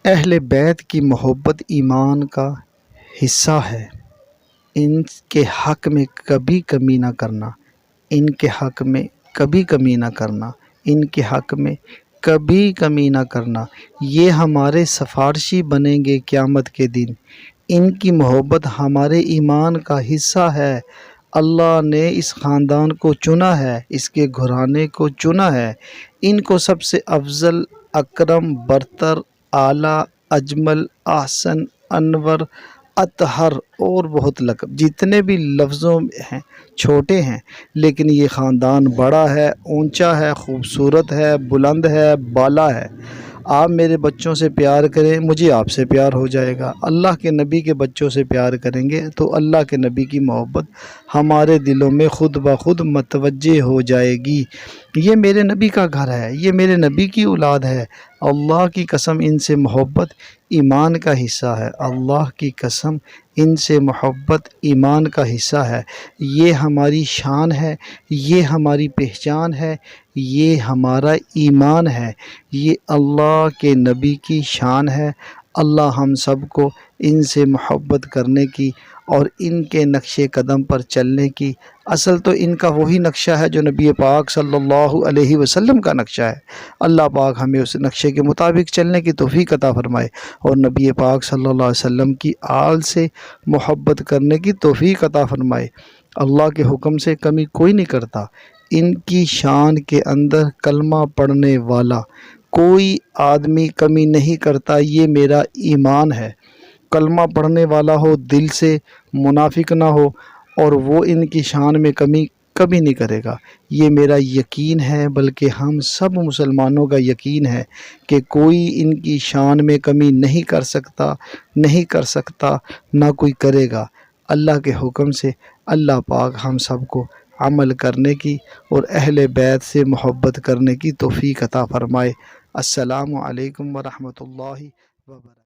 اہل بیت کی محبت ایمان کا حصہ ہے۔ ان کے حق میں کبھی کمی نہ کرنا، ان کے حق میں کبھی کمی نہ کرنا، ان کے حق میں کبھی کمی نہ کرنا۔ یہ ہمارے سفارشی بنیں گے قیامت کے دن۔ ان کی محبت ہمارے ایمان کا حصہ ہے۔ اللہ نے اس خاندان کو چنا ہے، اس کے گھرانے کو چنا ہے۔ ان کو سب سے افضل، اکرم، برتر، اعلیٰ، اجمل، احسن، انور، اطہر اور بہت لقب، جتنے بھی لفظوں ہیں چھوٹے ہیں، لیکن یہ خاندان بڑا ہے، اونچا ہے، خوبصورت ہے، بلند ہے، بالا ہے۔ آپ میرے بچوں سے پیار کریں، مجھے آپ سے پیار ہو جائے گا۔ اللہ کے نبی کے بچوں سے پیار کریں گے تو اللہ کے نبی کی محبت ہمارے دلوں میں خود بخود متوجہ ہو جائے گی۔ یہ میرے نبی کا گھر ہے، یہ میرے نبی کی اولاد ہے۔ اللہ کی قسم ان سے محبت ایمان کا حصہ ہے۔ اللہ کی قسم ان سے محبت ایمان کا حصہ ہے۔ یہ ہماری شان ہے، یہ ہماری پہچان ہے، یہ ہمارا ایمان ہے، یہ اللہ کے نبی کی شان ہے۔ اللہ ہم سب کو ان سے محبت کرنے کی اور ان کے نقش قدم پر چلنے کی، اصل تو ان کا وہی نقشہ ہے جو نبی پاک صلی اللہ علیہ وسلم کا نقشہ ہے۔ اللہ پاک ہمیں اس نقشے کے مطابق چلنے کی توفیق عطا فرمائے اور نبی پاک صلی اللہ علیہ وسلم کی آل سے محبت کرنے کی توفیق عطا فرمائے۔ اللہ کے حکم سے کمی کوئی نہیں کرتا۔ ان کی شان کے اندر کلمہ پڑھنے والا کوئی آدمی کمی نہیں کرتا۔ یہ میرا ایمان ہے۔ کلمہ پڑھنے والا ہو، دل سے منافق نہ ہو، اور وہ ان کی شان میں کمی کبھی نہیں کرے گا۔ یہ میرا یقین ہے، بلکہ ہم سب مسلمانوں کا یقین ہے کہ کوئی ان کی شان میں کمی نہیں کر سکتا، نہیں کر سکتا، نہ کوئی کرے گا۔ اللہ کے حکم سے اللہ پاک ہم سب کو عمل کرنے کی اور اہل بیت سے محبت کرنے کی توفیق عطا فرمائے۔ السلام علیکم ورحمۃ اللہ وبرکاتہ۔